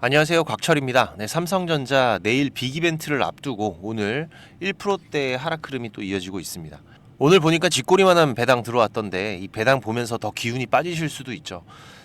안녕하세요, 곽철입니다. 네, 삼성전자 내일 빅 이벤트를 앞두고 오늘 1%대 하락 흐름이 또 이어지고 있습니다. 오늘 보니까 쥐꼬리만한 배당 들어왔던데 이 배당 보면서 더 기운이 빠지실 수도 있죠.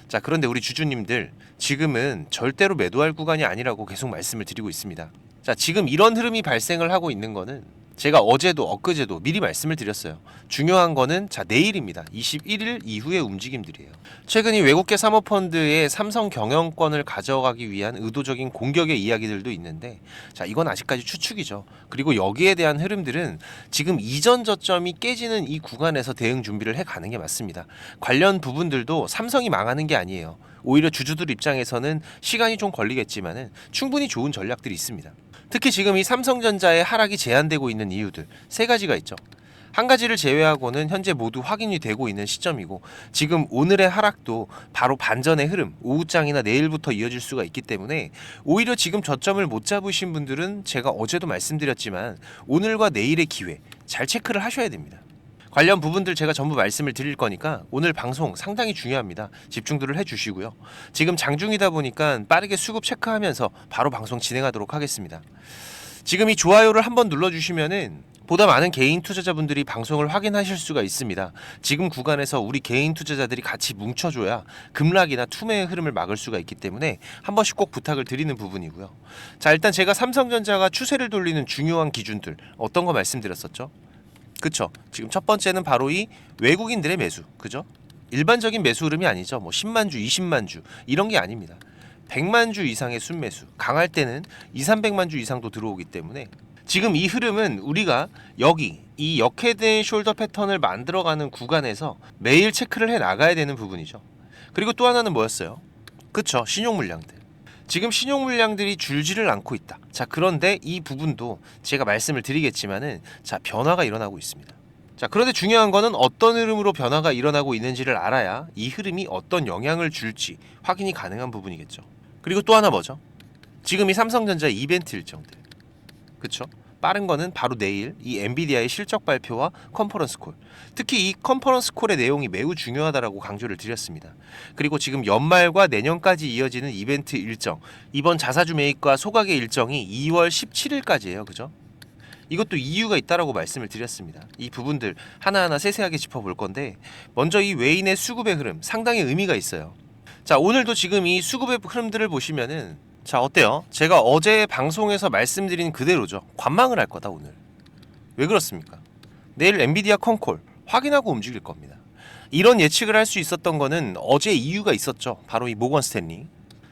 자, 그런데 우리 주주님들, 지금은 절대로 매도할 구간이 아니라고 계속 말씀을 드리고 있습니다. 자, 지금 이런 흐름이 발생을 하고 있는 거는 제가 어제도 엊그제도 미리 말씀을 드렸어요. 중요한 거는 내일입니다. 21일 이후의 움직임들이에요. 최근 이 외국계 사모펀드의 삼성 경영권을 가져가기 위한 의도적인 공격의 이야기들도 있는데, 이건 아직까지 추측이죠. 그리고 여기에 대한 흐름들은 지금 이전 저점이 깨지는 이 구간에서 대응 준비를 해가는 게 맞습니다. 관련 부분들도 삼성이 망하는 게 아니에요. 오히려 주주들 입장에서는 시간이 좀 걸리겠지만은 충분히 좋은 전략들이 있습니다. 특히 지금 이 삼성전자의 하락이 제한되고 있는 이유들 세 가지가 있죠. 한 가지를 제외하고는 현재 모두 확인이 되고 있는 시점이고, 지금 오늘의 하락도 바로 반전의 흐름, 오후장이나 내일부터 이어질 수가 있기 때문에 오히려 지금 저점을 못 잡으신 분들은 제가 어제도 말씀드렸지만 오늘과 내일의 기회 잘 체크를 하셔야 됩니다. 관련 부분들 제가 전부 말씀을 드릴 거니까 오늘 방송 상당히 중요합니다. 집중들을 해주시고요. 지금 장중이다 보니까 빠르게 수급 체크하면서 바로 방송 진행하도록 하겠습니다. 지금 이 좋아요를 한번 눌러주시면은 보다 많은 개인 투자자분들이 방송을 확인하실 수가 있습니다. 지금 구간에서 우리 개인 투자자들이 같이 뭉쳐줘야 급락이나 투매의 흐름을 막을 수가 있기 때문에 한 번씩 꼭 부탁을 드리는 부분이고요. 자, 일단 제가 삼성전자가 추세를 돌리는 중요한 기준들 어떤 거 말씀드렸었죠? 그쵸. 지금 첫 번째는 바로 이 외국인들의 매수. 그죠? 일반적인 매수 흐름이 아니죠. 뭐 10만 주, 20만 주 이런 게 아닙니다. 100만 주 이상의 순매수. 강할 때는 2, 300만 주 이상도 들어오기 때문에 지금 이 흐름은 우리가 여기 이 역헤드 숄더 패턴을 만들어가는 구간에서 매일 체크를 해 나가야 되는 부분이죠. 그리고 또 하나는 뭐였어요? 그쵸. 신용 물량들. 지금 신용 물량들이 줄지를 않고 있다. 자, 그런데 이 부분도 제가 말씀을 드리겠지만은 변화가 일어나고 있습니다. 자, 그런데 중요한 거는 어떤 흐름으로 변화가 일어나고 있는지를 알아야 이 흐름이 어떤 영향을 줄지 확인이 가능한 부분이겠죠. 그리고 또 하나 뭐죠? 지금 이 삼성전자 이벤트 일정들. 그쵸? 빠른 거는 바로 내일 이 엔비디아의 실적 발표와 컨퍼런스 콜. 특히 이 컨퍼런스 콜의 내용이 매우 중요하다라고 강조를 드렸습니다. 그리고 지금 연말과 내년까지 이어지는 이벤트 일정, 이번 자사주 매입과 소각의 일정이 2월 17일까지예요. 그죠? 이것도 이유가 있다라고 말씀을 드렸습니다. 이 부분들 하나하나 세세하게 짚어볼 건데, 먼저 이 외인의 수급의 흐름 상당히 의미가 있어요. 자, 오늘도 지금 이 수급의 흐름들을 보시면은 어때요? 제가 어제 방송에서 말씀드린 그대로죠. 관망을 할 거다 오늘. 왜 그렇습니까? 내일 엔비디아 컨콜 확인하고 움직일 겁니다. 이런 예측을 할 수 있었던 거는 어제 이유가 있었죠. 바로 이 모건 스탠리.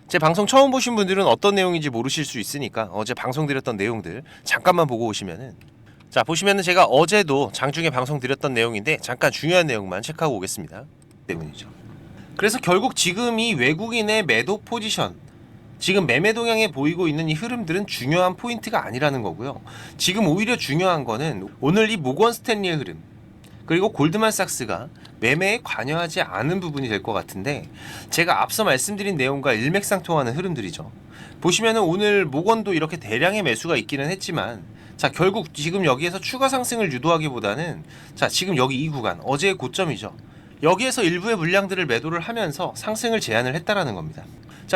제 방송 처음 보신 분들은 어떤 내용인지 모르실 수 있으니까 어제 방송 드렸던 내용들 잠깐만 보고 오시면은, 보시면은 제가 어제도 장중에 방송 드렸던 내용인데 잠깐 중요한 내용만 체크하고 오겠습니다. 때문이죠. 그래서 결국 지금 이 외국인의 매도 포지션, 지금 매매 동향에 보이고 있는 이 흐름들은 중요한 포인트가 아니라는 거고요. 지금 오히려 중요한 거는 오늘 이 모건 스탠리의 흐름, 그리고 골드만삭스가 매매에 관여하지 않은 부분이 될 것 같은데, 제가 앞서 말씀드린 내용과 일맥상통하는 흐름들이죠. 보시면은 오늘 모건도 이렇게 대량의 매수가 있기는 했지만, 결국 지금 여기에서 추가 상승을 유도하기보다는 지금 여기 이 구간 어제의 고점이죠. 여기에서 일부의 물량들을 매도를 하면서 상승을 제한을 했다라는 겁니다.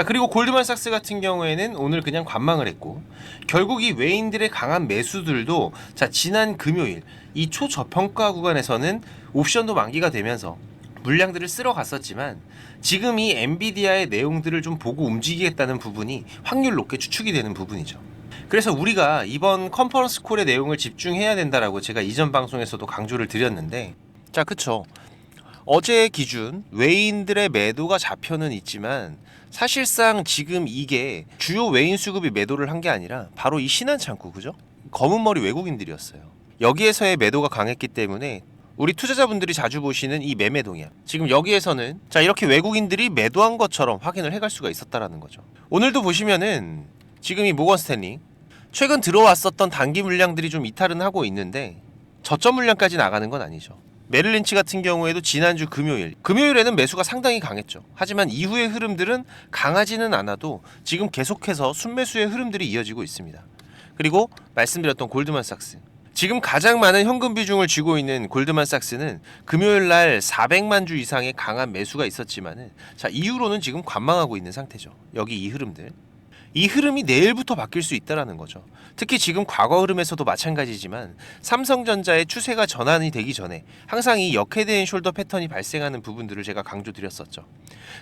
그리고 골드만삭스 같은 경우에는 오늘 그냥 관망을 했고, 결국 이 외인들의 강한 매수들도 지난 금요일 이 초저평가 구간에서는 옵션도 만기가 되면서 물량들을 쓸어 갔었지만, 지금 이 엔비디아의 내용들을 좀 보고 움직이겠다는 부분이 확률 높게 추측이 되는 부분이죠. 그래서 우리가 이번 컨퍼런스 콜의 내용을 집중해야 된다라고 제가 이전 방송에서도 강조를 드렸는데, 그쵸. 어제의 기준 외인들의 매도가 잡혀는 있지만 사실상 지금 이게 주요 외인 수급이 매도를 한 게 아니라 바로 이 신한창구, 그죠? 검은머리 외국인들이었어요. 여기에서의 매도가 강했기 때문에 우리 투자자분들이 자주 보시는 이 매매 동향, 지금 여기에서는 이렇게 외국인들이 매도한 것처럼 확인을 해갈 수가 있었다라는 거죠. 오늘도 보시면은 지금 이 모건 스탠리 최근 들어왔었던 단기 물량들이 좀 이탈은 하고 있는데 저점 물량까지 나가는 건 아니죠. 메릴린치 같은 경우에도 지난주 금요일에는 매수가 상당히 강했죠. 하지만 이후의 흐름들은 강하지는 않아도 지금 계속해서 순매수의 흐름들이 이어지고 있습니다. 그리고 말씀드렸던 골드만삭스, 지금 가장 많은 현금 비중을 쥐고 있는 골드만삭스는 금요일날 400만 주 이상의 강한 매수가 있었지만은 이후로는 지금 관망하고 있는 상태죠. 여기 이 흐름들. 이 흐름이 내일부터 바뀔 수 있다는 거죠. 특히 지금 과거 흐름에서도 마찬가지지만 삼성전자의 추세가 전환이 되기 전에 항상 이 역헤드앤 숄더 패턴이 발생하는 부분들을 제가 강조드렸었죠.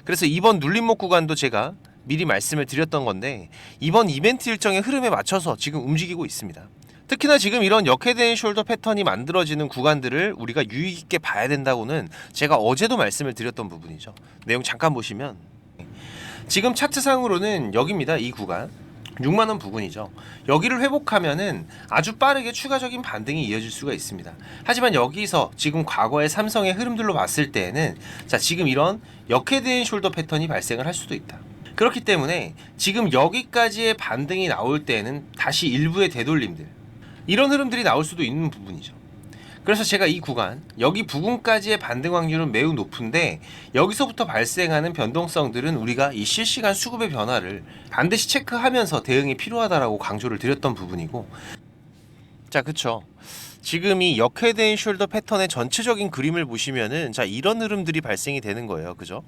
그래서 이번 눌림목 구간도 제가 미리 말씀을 드렸던 건데 이번 이벤트 일정의 흐름에 맞춰서 지금 움직이고 있습니다. 특히나 지금 이런 역헤드앤 숄더 패턴이 만들어지는 구간들을 우리가 유의 깊게 봐야 된다고는 제가 어제도 말씀을 드렸던 부분이죠. 내용 잠깐 보시면 지금 차트상으로는 여기입니다. 이 구간 6만원 부근이죠. 여기를 회복하면은 아주 빠르게 추가적인 반등이 이어질 수가 있습니다. 하지만 여기서 지금 과거의 삼성의 흐름들로 봤을 때에는 자 지금 이런 역헤드앤 숄더 패턴이 발생을 할 수도 있다. 그렇기 때문에 지금 여기까지의 반등이 나올 때는 다시 일부의 되돌림들 이런 흐름들이 나올 수도 있는 부분이죠. 그래서 제가 이 구간 여기 부근까지의 반등 확률은 매우 높은데 여기서부터 발생하는 변동성들은 우리가 이 실시간 수급의 변화를 반드시 체크하면서 대응이 필요하다라고 강조를 드렸던 부분이고 자 그쵸 지금 이 역헤드앤 숄더 패턴의 전체적인 그림을 보시면은 자 이런 흐름들이 발생이 되는 거예요. 그죠?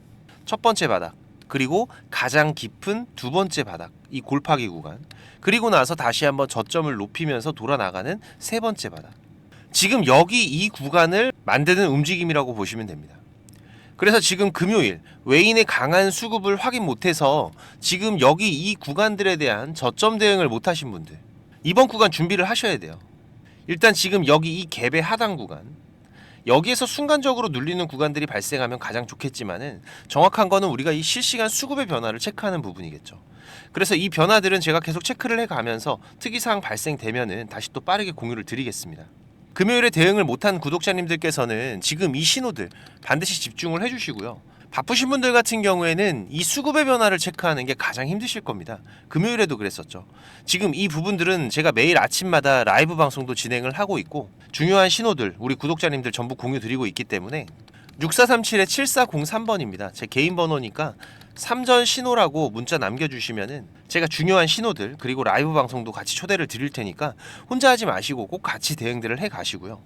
첫 번째 바닥 그리고 가장 깊은 두 번째 바닥 이 골파기 구간 그리고 나서 다시 한번 저점을 높이면서 돌아 나가는 세 번째 바닥 지금 여기 이 구간을 만드는 움직임이라고 보시면 됩니다. 그래서 지금 금요일 외인의 강한 수급을 확인 못해서 지금 여기 이 구간들에 대한 저점 대응을 못하신 분들 이번 구간 준비를 하셔야 돼요. 일단 지금 여기 이 갭의 하단 구간 여기에서 순간적으로 눌리는 구간들이 발생하면 가장 좋겠지만은 정확한 거는 우리가 이 실시간 수급의 변화를 체크하는 부분이겠죠. 그래서 이 변화들은 제가 계속 체크를 해가면서 특이사항 발생되면은 다시 또 빠르게 공유를 드리겠습니다. 금요일에 대응을 못한 구독자님들께서는 지금 이 신호들 반드시 집중을 해주시고요. 바쁘신 분들 같은 경우에는 이 수급의 변화를 체크하는 게 가장 힘드실 겁니다. 금요일에도 그랬었죠. 지금 이 부분들은 제가 매일 아침마다 라이브 방송도 진행을 하고 있고 중요한 신호들 우리 구독자님들 전부 공유 드리고 있기 때문에 6437-7403번입니다. 제 개인 번호니까 3전 신호라고 문자 남겨주시면은 제가 중요한 신호들 그리고 라이브 방송도 같이 초대를 드릴 테니까 혼자 하지 마시고 꼭 같이 대응들을 해 가시고요.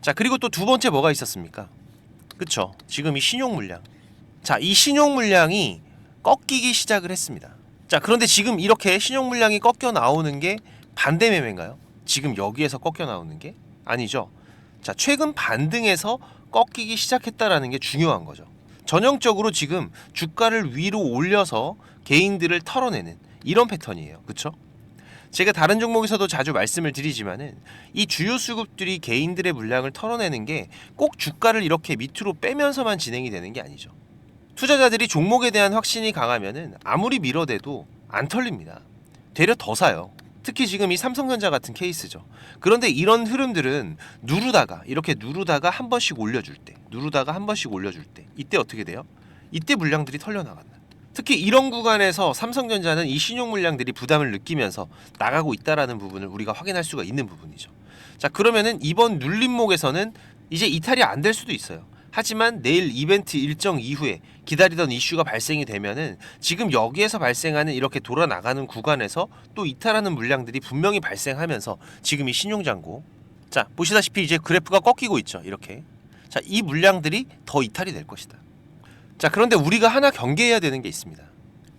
자 그리고 또 두 번째 뭐가 있었습니까? 그쵸 지금 이 신용 물량 자 이 신용 물량이 꺾이기 시작을 했습니다. 자 그런데 지금 이렇게 신용 물량이 꺾여 나오는 게 반대 매매인가요? 지금 여기에서 꺾여 나오는 게 아니죠. 자 최근 반등에서 꺾이기 시작했다라는 게 중요한 거죠. 전형적으로 지금 주가를 위로 올려서 개인들을 털어내는 이런 패턴이에요. 그쵸? 제가 다른 종목에서도 자주 말씀을 드리지만은 이 주요 수급들이 개인들의 물량을 털어내는 게 꼭 주가를 이렇게 밑으로 빼면서만 진행이 되는 게 아니죠. 투자자들이 종목에 대한 확신이 강하면은 아무리 밀어대도 안 털립니다. 되려 더 사요. 특히 지금 이 삼성전자 같은 케이스죠. 그런데 이런 흐름들은 이렇게 누르다가 한 번씩 올려줄 때 이때 어떻게 돼요? 이때 물량들이 털려나간다. 특히 이런 구간에서 삼성전자는 이 신용 물량들이 부담을 느끼면서 나가고 있다라는 부분을 우리가 확인할 수가 있는 부분이죠. 자 그러면은 이번 눌림목에서는 이제 이탈이 안 될 수도 있어요. 하지만 내일 이벤트 일정 이후에 기다리던 이슈가 발생이 되면은 지금 여기에서 발생하는 이렇게 돌아나가는 구간에서 또 이탈하는 물량들이 분명히 발생하면서 지금 이 신용잔고 자 보시다시피 이제 그래프가 꺾이고 있죠. 이렇게 자 이 물량들이 더 이탈이 될 것이다. 자 그런데 우리가 하나 경계해야 되는 게 있습니다.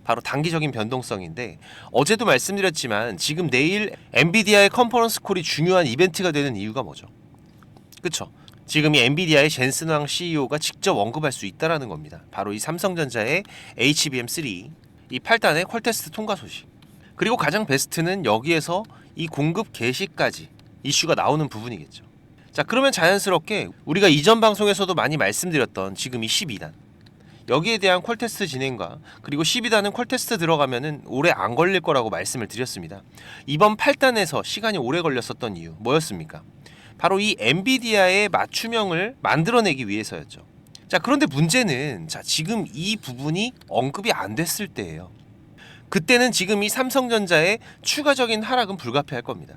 바로 단기적인 변동성인데 어제도 말씀드렸지만 지금 내일 엔비디아의 컨퍼런스 콜이 중요한 이벤트가 되는 이유가 뭐죠? 그쵸? 지금 이 엔비디아의 젠슨 왕 CEO가 직접 언급할 수 있다라는 겁니다. 바로 이 삼성전자의 HBM3 이 8단의 퀄테스트 통과 소식 그리고 가장 베스트는 여기에서 이 공급 개시까지 이슈가 나오는 부분이겠죠. 자 그러면 자연스럽게 우리가 이전 방송에서도 많이 말씀드렸던 지금 이 12단 여기에 대한 퀄테스트 진행과 그리고 12단은 퀄테스트 들어가면은 오래 안 걸릴 거라고 말씀을 드렸습니다. 이번 8단에서 시간이 오래 걸렸었던 이유 뭐였습니까? 바로 이 엔비디아의 맞춤형을 만들어내기 위해서였죠. 자 그런데 문제는 자 지금 이 부분이 언급이 안 됐을 때예요. 그때는 지금 이 삼성전자의 추가적인 하락은 불가피할 겁니다.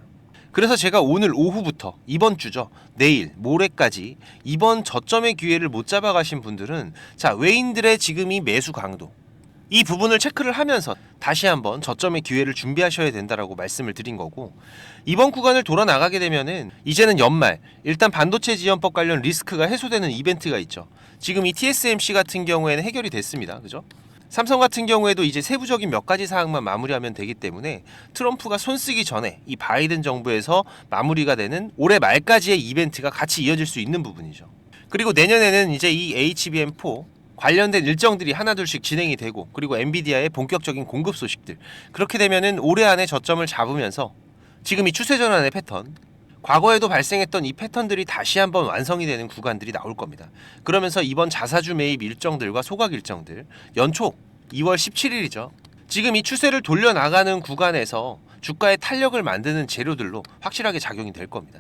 그래서 제가 오늘 오후부터 이번 주죠. 내일 모레까지 이번 저점의 기회를 못 잡아가신 분들은 자 외인들의 지금 이 매수 강도 이 부분을 체크를 하면서 다시 한번 저점의 기회를 준비하셔야 된다라고 말씀을 드린 거고 이번 구간을 돌아 나가게 되면은 이제는 연말 일단 반도체 지원법 관련 리스크가 해소되는 이벤트가 있죠. 지금 이 TSMC 같은 경우에는 해결이 됐습니다. 그죠? 삼성 같은 경우에도 이제 세부적인 몇 가지 사항만 마무리하면 되기 때문에 트럼프가 손쓰기 전에 이 바이든 정부에서 마무리가 되는 올해 말까지의 이벤트가 같이 이어질 수 있는 부분이죠. 그리고 내년에는 이제 이 HBM4 관련된 일정들이 하나둘씩 진행이 되고, 그리고 엔비디아의 본격적인 공급 소식들, 그렇게 되면은 올해 안에 저점을 잡으면서 지금 이 추세 전환의 패턴, 과거에도 발생했던 이 패턴들이 다시 한번 완성이 되는 구간들이 나올 겁니다. 그러면서 이번 자사주 매입 일정들과 소각 일정들, 연초 2월 17일이죠. 지금 이 추세를 돌려나가는 구간에서 주가의 탄력을 만드는 재료들로 확실하게 작용이 될 겁니다.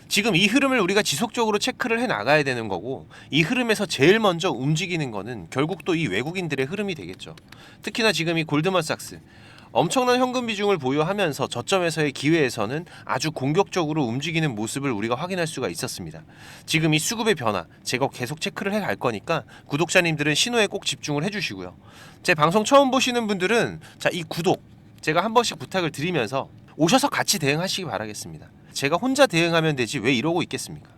지금 이 흐름을 우리가 지속적으로 체크를 해 나가야 되는 거고, 이 흐름에서 제일 먼저 움직이는 거는 결국 또 이 외국인들의 흐름이 되겠죠. 특히나 지금 이 골드만삭스 엄청난 현금 비중을 보유하면서 저점에서의 기회에서는 아주 공격적으로 움직이는 모습을 우리가 확인할 수가 있었습니다. 지금 이 수급의 변화 제가 계속 체크를 해 갈 거니까 구독자님들은 신호에 꼭 집중을 해주시고요. 제 방송 처음 보시는 분들은 이 구독 제가 한 번씩 부탁을 드리면서 오셔서 같이 대응하시기 바라겠습니다. 제가 혼자 대응하면 되지 왜 이러고 있겠습니까?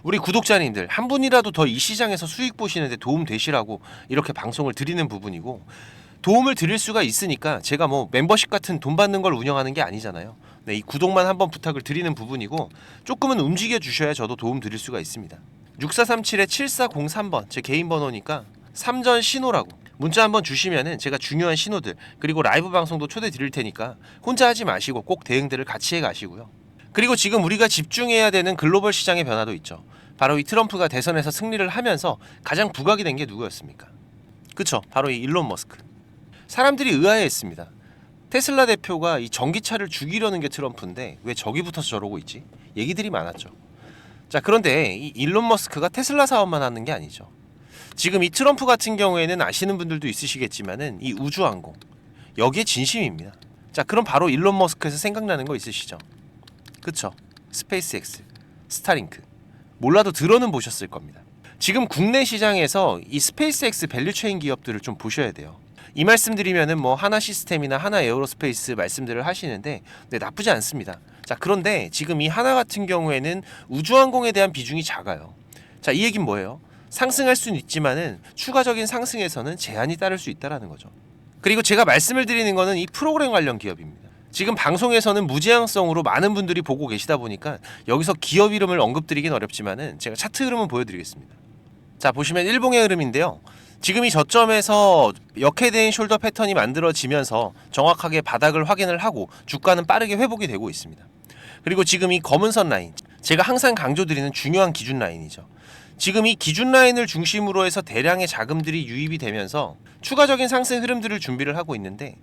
우리 구독자님들 한 분이라도 더 이 시장에서 수익 보시는데 도움 되시라고 이렇게 방송을 드리는 부분이고, 도움을 드릴 수가 있으니까 제가 뭐 멤버십 같은 돈 받는 걸 운영하는 게 아니잖아요. 네, 이 구독만 한번 부탁을 드리는 부분이고, 조금은 움직여 주셔야 저도 도움 드릴 수가 있습니다. 6437-7403번 제 개인 번호니까 3전 신호라고 문자 한번 주시면은 제가 중요한 신호들, 그리고 라이브 방송도 초대 드릴 테니까 혼자 하지 마시고 꼭 대응들을 같이 해 가시고요. 그리고 지금 우리가 집중해야 되는 글로벌 시장의 변화도 있죠. 바로 이 트럼프가 대선에서 승리를 하면서 가장 부각이 된 게 누구였습니까? 그쵸, 바로 이 일론 머스크. 사람들이 의아해했습니다. 테슬라 대표가 이 전기차를 죽이려는 게 트럼프인데 왜 저기 붙어서 저러고 있지? 얘기들이 많았죠. 자, 그런데 이 일론 머스크가 테슬라 사업만 하는 게 아니죠. 지금 이 트럼프 같은 경우에는 아시는 분들도 있으시겠지만은 이 우주항공, 여기에 진심입니다. 자, 그럼 바로 일론 머스크에서 생각나는 거 있으시죠? 그쵸? 스페이스X, 스타링크. 몰라도 들어는 보셨을 겁니다. 지금 국내 시장에서 이 스페이스X 밸류체인 기업들을 좀 보셔야 돼요. 이 말씀드리면은 뭐 하나 시스템이나 하나 에어로스페이스 말씀들을 하시는데, 네, 나쁘지 않습니다. 자, 그런데 지금 이 하나 같은 경우에는 우주항공에 대한 비중이 작아요. 자, 이 얘기는 뭐예요? 상승할 수는 있지만은 추가적인 상승에서는 제한이 따를 수 있다라는 거죠. 그리고 제가 말씀을 드리는 거는 이 프로그램 관련 기업입니다. 지금 방송에서는 무제한성으로 많은 분들이 보고 계시다 보니까 여기서 기업 이름을 언급드리긴 어렵지만은 제가 차트 흐름은 보여드리겠습니다. 자, 보시면 일봉의 흐름인데요. 지금 이 저점에서 역헤드인 숄더 패턴이 만들어지면서 정확하게 바닥을 확인을 하고 주가는 빠르게 회복이 되고 있습니다. 그리고 지금 이 검은 선 라인, 제가 항상 강조드리는 중요한 기준 라인이죠. 지금 이 기준 라인을 중심으로 해서 대량의 자금들이 유입이 되면서 추가적인 상승 흐름들을 준비를 하고 있는데,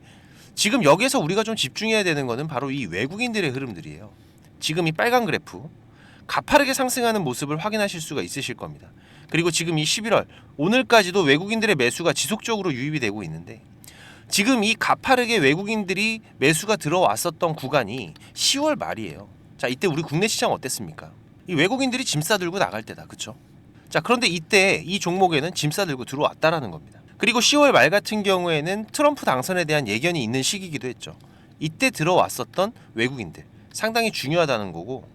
지금 여기에서 우리가 좀 집중해야 되는 것은 바로 이 외국인들의 흐름들이에요. 지금 이 빨간 그래프 가파르게 상승하는 모습을 확인하실 수가 있으실 겁니다. 그리고 지금 이 11월 오늘까지도 외국인들의 매수가 지속적으로 유입이 되고 있는데, 지금 이 가파르게 외국인들이 매수가 들어왔었던 구간이 10월 말이에요. 자, 이때 우리 국내 시장 어땠습니까? 이 외국인들이 짐 싸들고 나갈 때다, 그쵸? 자, 그런데 이때 이 종목에는 짐 싸들고 들어왔다라는 겁니다. 그리고 10월 말 같은 경우에는 트럼프 당선에 대한 예견이 있는 시기이기도 했죠. 이때 들어왔었던 외국인들 상당히 중요하다는 거고,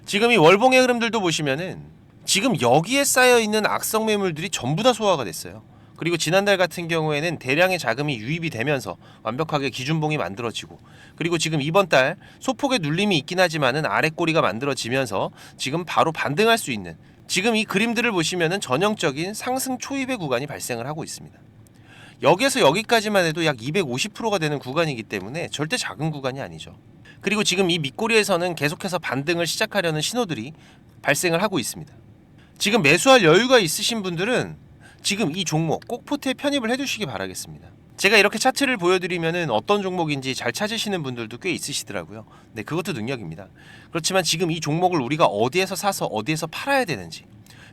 지금 이 월봉의 흐름들도 보시면은 지금 여기에 쌓여있는 악성 매물들이 전부 다 소화가 됐어요. 그리고 지난달 같은 경우에는 대량의 자금이 유입이 되면서 완벽하게 기준봉이 만들어지고, 그리고 지금 이번 달 소폭의 눌림이 있긴 하지만은 아래 꼬리가 만들어지면서 지금 바로 반등할 수 있는, 지금 이 그림들을 보시면은 전형적인 상승 초입의 구간이 발생을 하고 있습니다. 여기에서 여기까지만 해도 약 250%가 되는 구간이기 때문에 절대 작은 구간이 아니죠. 그리고 지금 이 밑꼬리에서는 계속해서 반등을 시작하려는 신호들이 발생을 하고 있습니다. 지금 매수할 여유가 있으신 분들은 지금 이 종목 꼭 포트에 편입을 해두시기 바라겠습니다. 제가 이렇게 차트를 보여드리면은 어떤 종목인지 잘 찾으시는 분들도 꽤 있으시더라고요. 네, 그것도 능력입니다. 그렇지만 지금 이 종목을 우리가 어디에서 사서 어디에서 팔아야 되는지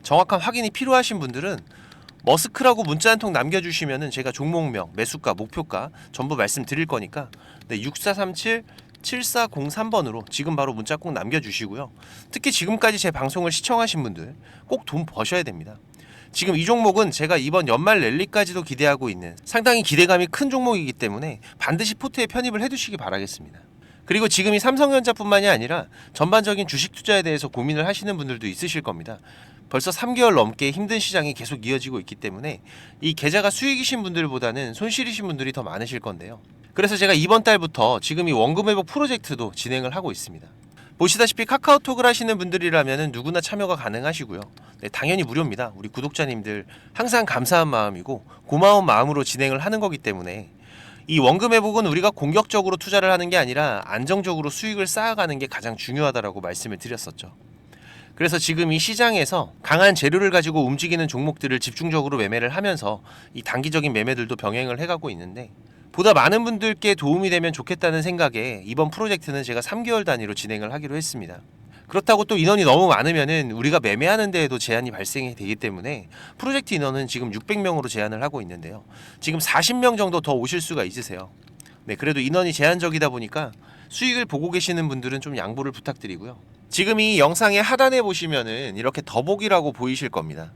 정확한 확인이 필요하신 분들은 머스크라고 문자 한 통 남겨주시면은 제가 종목명, 매수가, 목표가 전부 말씀드릴 거니까, 네, 6437-7403번으로 지금 바로 문자 꼭 남겨주시고요. 특히 지금까지 제 방송을 시청하신 분들 꼭 돈 버셔야 됩니다. 지금 이 종목은 제가 이번 연말 랠리까지도 기대하고 있는 상당히 기대감이 큰 종목이기 때문에 반드시 포트에 편입을 해두시기 바라겠습니다. 그리고 지금 이 삼성전자뿐만이 아니라 전반적인 주식 투자에 대해서 고민을 하시는 분들도 있으실 겁니다. 벌써 3개월 넘게 힘든 시장이 계속 이어지고 있기 때문에 이 계좌가 수익이신 분들보다는 손실이신 분들이 더 많으실 건데요. 그래서 제가 이번 달부터 지금 이 원금 회복 프로젝트도 진행을 하고 있습니다. 보시다시피 카카오톡을 하시는 분들이라면 누구나 참여가 가능하시고요. 네, 당연히 무료입니다. 우리 구독자님들 항상 감사한 마음이고 고마운 마음으로 진행을 하는 거기 때문에 이 원금 회복은 우리가 공격적으로 투자를 하는 게 아니라 안정적으로 수익을 쌓아가는 게 가장 중요하다라고 말씀을 드렸었죠. 그래서 지금 이 시장에서 강한 재료를 가지고 움직이는 종목들을 집중적으로 매매를 하면서 이 단기적인 매매들도 병행을 해가고 있는데, 보다 많은 분들께 도움이 되면 좋겠다는 생각에 이번 프로젝트는 제가 3개월 단위로 진행을 하기로 했습니다. 그렇다고 또 인원이 너무 많으면은 우리가 매매하는 데에도 제한이 발생이 되기 때문에 프로젝트 인원은 지금 600명으로 제한을 하고 있는데요. 지금 40명 정도 더 오실 수가 있으세요. 네, 그래도 인원이 제한적이다 보니까 수익을 보고 계시는 분들은 좀 양보를 부탁드리고요. 지금 이 영상의 하단에 보시면은 이렇게 더보기라고 보이실 겁니다.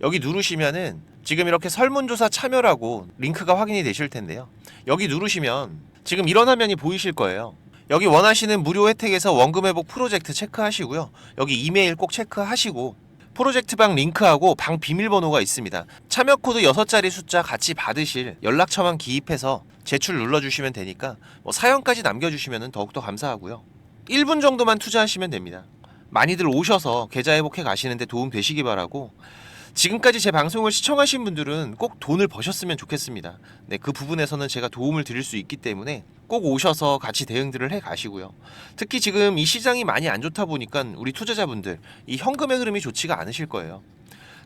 여기 누르시면은 지금 이렇게 설문조사 참여라고 링크가 확인이 되실 텐데요. 여기 누르시면 지금 이런 화면이 보이실 거예요. 여기 원하시는 무료 혜택에서 원금 회복 프로젝트 체크하시고요. 여기 이메일 꼭 체크하시고 프로젝트 방 링크하고 방 비밀번호가 있습니다. 참여 코드 6자리 숫자 같이 받으실 연락처만 기입해서 제출 눌러주시면 되니까 사연까지 남겨주시면 더욱더 감사하고요. 1분 정도만 투자하시면 됩니다. 많이들 오셔서 계좌 회복해 가시는데 도움 되시기 바라고, 지금까지 제 방송을 시청하신 분들은 꼭 돈을 버셨으면 좋겠습니다. 네, 그 부분에서는 제가 도움을 드릴 수 있기 때문에 꼭 오셔서 같이 대응들을 해 가시고요. 특히 지금 이 시장이 많이 안 좋다 보니까 우리 투자자분들 이 현금의 흐름이 좋지가 않으실 거예요.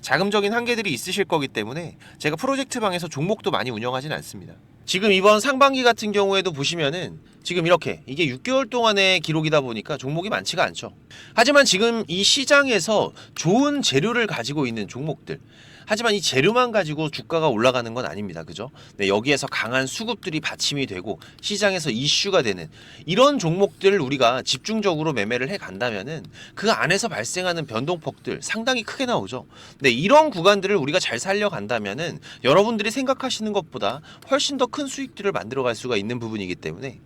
자금적인 한계들이 있으실 거기 때문에 제가 프로젝트 방에서 종목도 많이 운영하진 않습니다. 지금 이번 상반기 같은 경우에도 보시면은 지금 이렇게 이게 6개월 동안의 기록이다 보니까 종목이 많지가 않죠. 하지만 지금 이 시장에서 좋은 재료를 가지고 있는 종목들, 하지만 이 재료만 가지고 주가가 올라가는 건 아닙니다. 그죠? 네, 여기에서 강한 수급들이 받침이 되고 시장에서 이슈가 되는 이런 종목들을 우리가 집중적으로 매매를 해 간다면은 그 안에서 발생하는 변동폭들 상당히 크게 나오죠. 네, 이런 구간들을 우리가 잘 살려간다면은 여러분들이 생각하시는 것보다 훨씬 더 큰 수익들을 만들어갈 수가 있는 부분이기 때문에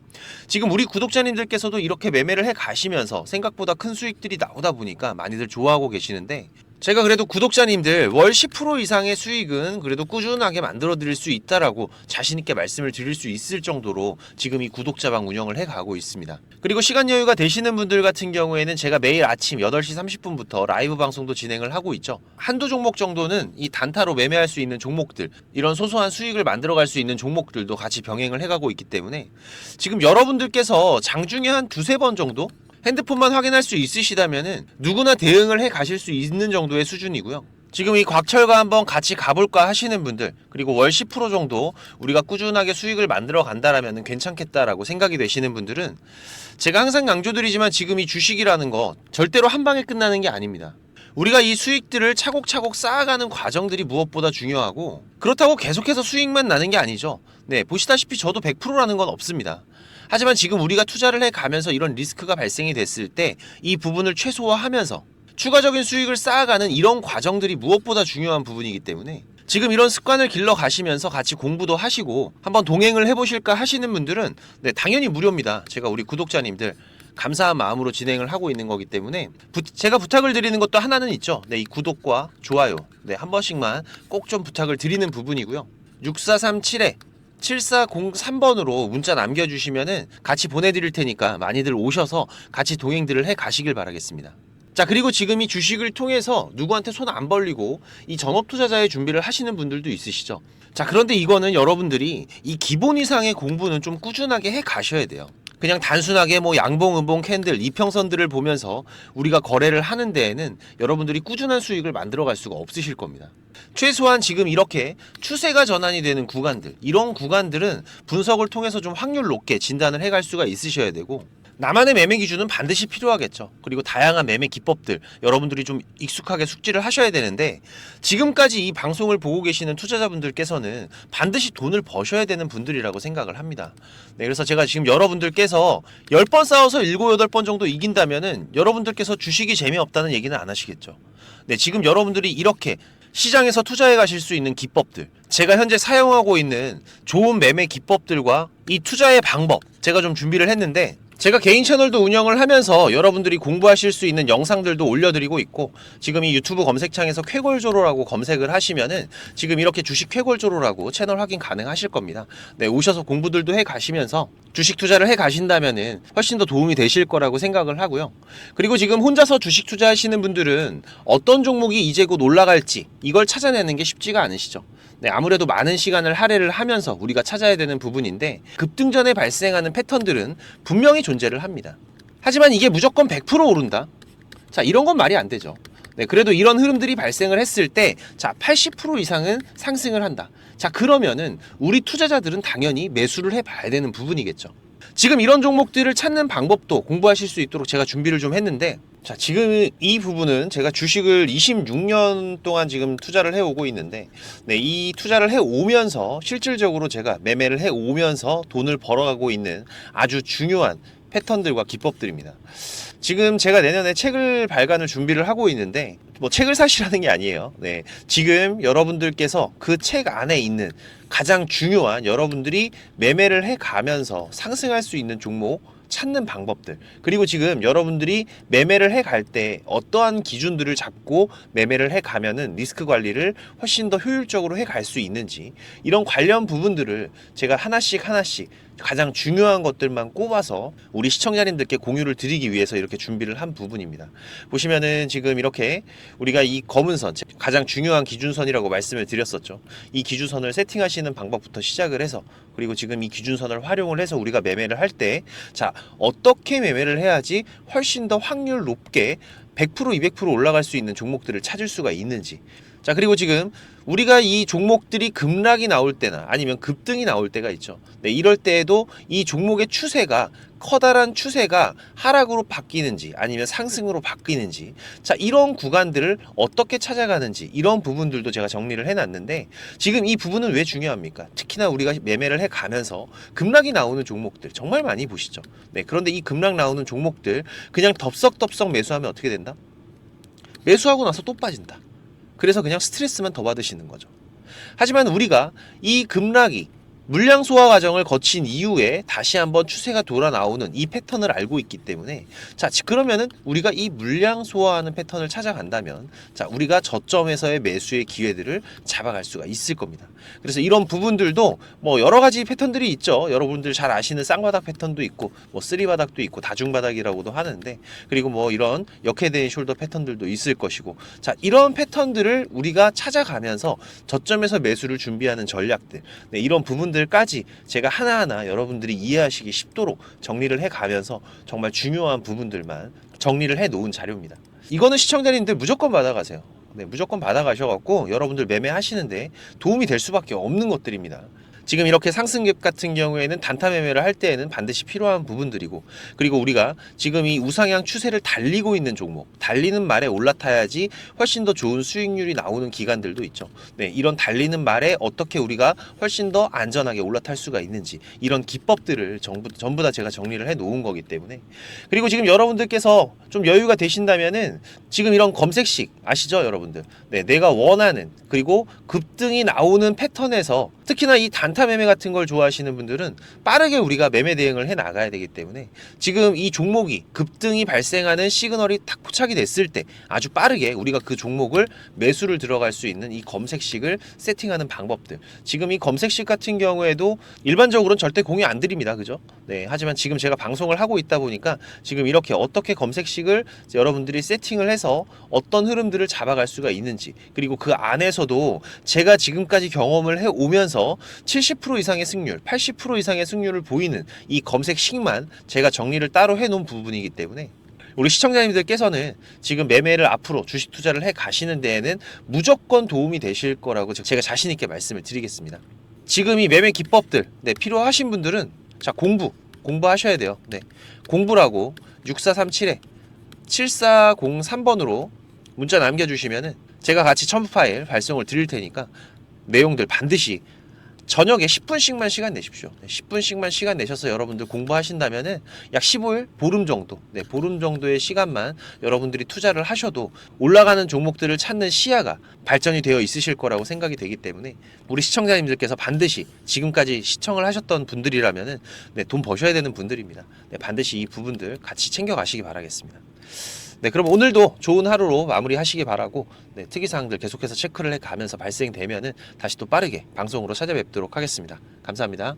지금 우리 구독자님들께서도 이렇게 매매를 해 가시면서 생각보다 큰 수익들이 나오다 보니까 많이들 좋아하고 계시는데, 제가 그래도 구독자님들 월 10% 이상의 수익은 그래도 꾸준하게 만들어 드릴 수 있다라고 자신있게 말씀을 드릴 수 있을 정도로 지금 이 구독자방 운영을 해 가고 있습니다. 그리고 시간 여유가 되시는 분들 같은 경우에는 제가 매일 아침 8시 30분부터 라이브 방송도 진행을 하고 있죠. 한두 종목 정도는 이 단타로 매매할 수 있는 종목들, 이런 소소한 수익을 만들어 갈 수 있는 종목들도 같이 병행을 해 가고 있기 때문에 지금 여러분들께서 장중에 한 두세 번 정도 핸드폰만 확인할 수 있으시다면은 누구나 대응을 해 가실 수 있는 정도의 수준이고요. 지금 이 곽철과 한번 같이 가볼까 하시는 분들, 그리고 월 10% 정도 우리가 꾸준하게 수익을 만들어 간다라면 괜찮겠다라고 생각이 되시는 분들은 제가 항상 강조드리지만 지금 이 주식이라는 거 절대로 한 방에 끝나는 게 아닙니다. 우리가 이 수익들을 차곡차곡 쌓아가는 과정들이 무엇보다 중요하고, 그렇다고 계속해서 수익만 나는 게 아니죠. 네, 보시다시피 저도 100%라는 건 없습니다. 하지만 지금 우리가 투자를 해가면서 이런 리스크가 발생이 됐을 때 이 부분을 최소화하면서 추가적인 수익을 쌓아가는 이런 과정들이 무엇보다 중요한 부분이기 때문에 지금 이런 습관을 길러 가시면서 같이 공부도 하시고 한번 동행을 해보실까 하시는 분들은 네, 당연히 무료입니다. 제가 우리 구독자님들 감사한 마음으로 진행을 하고 있는 거기 때문에 제가 부탁을 드리는 것도 하나는 있죠. 네, 이 구독과 좋아요 한 번씩만 꼭 좀 부탁을 드리는 부분이고요. 6437에 7403번으로 문자 남겨주시면은 같이 보내드릴 테니까 많이들 오셔서 같이 동행들을 해 가시길 바라겠습니다. 자, 그리고 지금 이 주식을 통해서 누구한테 손 안 벌리고 이 전업 투자자의 준비를 하시는 분들도 있으시죠. 자, 그런데 이거는 여러분들이 이 기본 이상의 공부는 좀 꾸준하게 해 가셔야 돼요. 그냥 단순하게 양봉, 음봉, 캔들, 이평선들을 보면서 우리가 거래를 하는 데에는 여러분들이 꾸준한 수익을 만들어 갈 수가 없으실 겁니다. 최소한 지금 이렇게 추세가 전환이 되는 구간들, 이런 구간들은 분석을 통해서 좀 확률 높게 진단을 해갈 수가 있으셔야 되고, 나만의 매매 기준은 반드시 필요하겠죠. 그리고 다양한 매매 기법들 여러분들이 좀 익숙하게 숙지를 하셔야 되는데, 지금까지 이 방송을 보고 계시는 투자자분들께서는 반드시 돈을 버셔야 되는 분들이라고 생각을 합니다. 네, 그래서 제가 지금 여러분들께서 10번 싸워서 7, 8번 정도 이긴다면은 여러분들께서 주식이 재미없다는 얘기는 안 하시겠죠. 네, 지금 여러분들이 이렇게 시장에서 투자해 가실 수 있는 기법들, 제가 현재 사용하고 있는 좋은 매매 기법들과 이 투자의 방법 제가 좀 준비를 했는데, 제가 개인 채널도 운영을 하면서 여러분들이 공부하실 수 있는 영상들도 올려드리고 있고, 지금 이 유튜브 검색창에서 쾌골조로라고 검색을 하시면은 지금 이렇게 주식 쾌골조로라고 채널 확인 가능하실 겁니다. 네, 오셔서 공부들도 해 가시면서 주식 투자를 해 가신다면은 훨씬 더 도움이 되실 거라고 생각을 하고요. 그리고 지금 혼자서 주식 투자하시는 분들은 어떤 종목이 이제 곧 올라갈지 이걸 찾아내는 게 쉽지가 않으시죠. 네, 아무래도 많은 시간을 할애를 하면서 우리가 찾아야 되는 부분인데, 급등전에 발생하는 패턴들은 분명히 존재를 합니다. 하지만 이게 무조건 100% 오른다? 자, 이런 건 말이 안 되죠. 네, 그래도 이런 흐름들이 발생을 했을 때, 자, 80% 이상은 상승을 한다. 자, 그러면은 우리 투자자들은 당연히 매수를 해봐야 되는 부분이겠죠. 지금 이런 종목들을 찾는 방법도 공부하실 수 있도록 제가 준비를 좀 했는데, 자, 지금 이 부분은 제가 주식을 26년 동안 지금 투자를 해오고 있는데, 네, 이 투자를 해오면서 실질적으로 제가 매매를 해오면서 돈을 벌어가고 있는 아주 중요한 패턴들과 기법들입니다. 지금 제가 내년에 책을 발간을 준비를 하고 있는데, 뭐 책을 사시라는 게 아니에요. 네, 지금 여러분들께서 그 책 안에 있는 가장 중요한, 여러분들이 매매를 해가면서 상승할 수 있는 종목 찾는 방법들, 그리고 지금 여러분들이 매매를 해갈 때 어떠한 기준들을 잡고 매매를 해가면은 리스크 관리를 훨씬 더 효율적으로 해갈 수 있는지, 이런 관련 부분들을 제가 하나씩 가장 중요한 것들만 꼽아서 우리 시청자님들께 공유를 드리기 위해서 이렇게 준비를 한 부분입니다. 보시면은 지금 이렇게 우리가 이 검은 선, 가장 중요한 기준선이라고 말씀을 드렸었죠. 이 기준선을 세팅하시는 방법부터 시작을 해서, 그리고 지금 이 기준선을 활용을 해서 우리가 매매를 할 때, 자, 어떻게 매매를 해야지 훨씬 더 확률 높게 100% 200% 올라갈 수 있는 종목들을 찾을 수가 있는지. 자, 그리고 지금 우리가 이 종목들이 급락이 나올 때나 아니면 급등이 나올 때가 있죠. 네, 이럴 때에도 이 종목의 추세가, 커다란 추세가 하락으로 바뀌는지 아니면 상승으로 바뀌는지, 자, 이런 구간들을 어떻게 찾아가는지, 이런 부분들도 제가 정리를 해놨는데, 지금 이 부분은 왜 중요합니까? 특히나 우리가 매매를 해가면서 급락이 나오는 종목들 정말 많이 보시죠. 네, 그런데 이 급락 나오는 종목들 그냥 덥석덥석 매수하면 어떻게 된다? 매수하고 나서 또 빠진다. 그래서 그냥 스트레스만 더 받으시는 거죠. 하지만 우리가 이 급락이 물량 소화 과정을 거친 이후에 다시 한번 추세가 돌아 나오는 이 패턴을 알고 있기 때문에, 자, 그러면은 우리가 이 물량 소화하는 패턴을 찾아간다면, 자, 우리가 저점에서의 매수의 기회들을 잡아갈 수가 있을 겁니다. 그래서 이런 부분들도 뭐 여러 가지 패턴들이 있죠. 여러분들 잘 아시는 쌍바닥 패턴도 있고, 뭐 쓰리바닥도 있고, 다중바닥이라고도 하는데, 그리고 뭐 이런 역헤드앤 숄더 패턴들도 있을 것이고, 자, 이런 패턴들을 우리가 찾아가면서 저점에서 매수를 준비하는 전략들, 네, 이런 부분들까지 제가 하나하나 여러분들이 이해하시기 쉽도록 정리를 해가면서 정말 중요한 부분들만 정리를 해 놓은 자료입니다. 이거는 시청자님들 무조건 받아가세요. 네, 무조건 받아가셔갖고 여러분들 매매하시는데 도움이 될 수밖에 없는 것들입니다. 지금 이렇게 상승갭 같은 경우에는 단타 매매를 할 때에는 반드시 필요한 부분들이고, 그리고 우리가 지금 이 우상향 추세를 달리고 있는 종목, 달리는 말에 올라타야지 훨씬 더 좋은 수익률이 나오는 기간들도 있죠. 네, 이런 달리는 말에 어떻게 우리가 훨씬 더 안전하게 올라탈 수가 있는지, 이런 기법들을 전부 다 제가 정리를 해 놓은 거기 때문에. 그리고 지금 여러분들께서 좀 여유가 되신다면은 지금 이런 검색식 아시죠, 여러분들? 네, 내가 원하는, 그리고 급등이 나오는 패턴에서, 특히나 이 단타 매매 같은 걸 좋아하시는 분들은 빠르게 우리가 매매 대응을 해 나가야 되기 때문에, 지금 이 종목이 급등이 발생하는 시그널이 딱 포착이 됐을 때 아주 빠르게 우리가 그 종목을 매수를 들어갈 수 있는 이 검색식을 세팅하는 방법들, 지금 이 검색식 같은 경우에도 일반적으로는 절대 공유 안 드립니다. 그죠? 네, 하지만 지금 제가 방송을 하고 있다 보니까 지금 이렇게 어떻게 검색식을 여러분들이 세팅을 해서 어떤 흐름들을 잡아갈 수가 있는지, 그리고 그 안에서도 제가 지금까지 경험을 해 오면서 70% 이상의 승률, 80% 이상의 승률을 보이는 이 검색식만 제가 정리를 따로 해 놓은 부분이기 때문에, 우리 시청자님들께서는 지금 매매를 앞으로 주식 투자를 해 가시는 데에는 무조건 도움이 되실 거라고 제가 자신 있게 말씀을 드리겠습니다. 지금 이 매매 기법들, 네, 필요하신 분들은, 자, 공부하셔야 돼요. 네, 공부라고 6437에 7403번으로 문자 남겨주시면은 제가 같이 첨부 파일 발송을 드릴 테니까 내용들 반드시 저녁에 10분씩만 시간 내십시오. 10분씩만 시간 내셔서 여러분들 공부하신다면은 약 15일, 보름 정도, 보름 정도의 시간만 여러분들이 투자를 하셔도 올라가는 종목들을 찾는 시야가 발전이 되어 있으실 거라고 생각이 되기 때문에 우리 시청자님들께서 반드시 지금까지 시청을 하셨던 분들이라면은 돈 버셔야 되는 분들입니다. 반드시 이 부분들 같이 챙겨가시기 바라겠습니다. 그럼 오늘도 좋은 하루로 마무리하시기 바라고 특이사항들 계속해서 체크를 해가면서 발생되면은 다시 또 빠르게 방송으로 찾아뵙도록 하겠습니다. 감사합니다.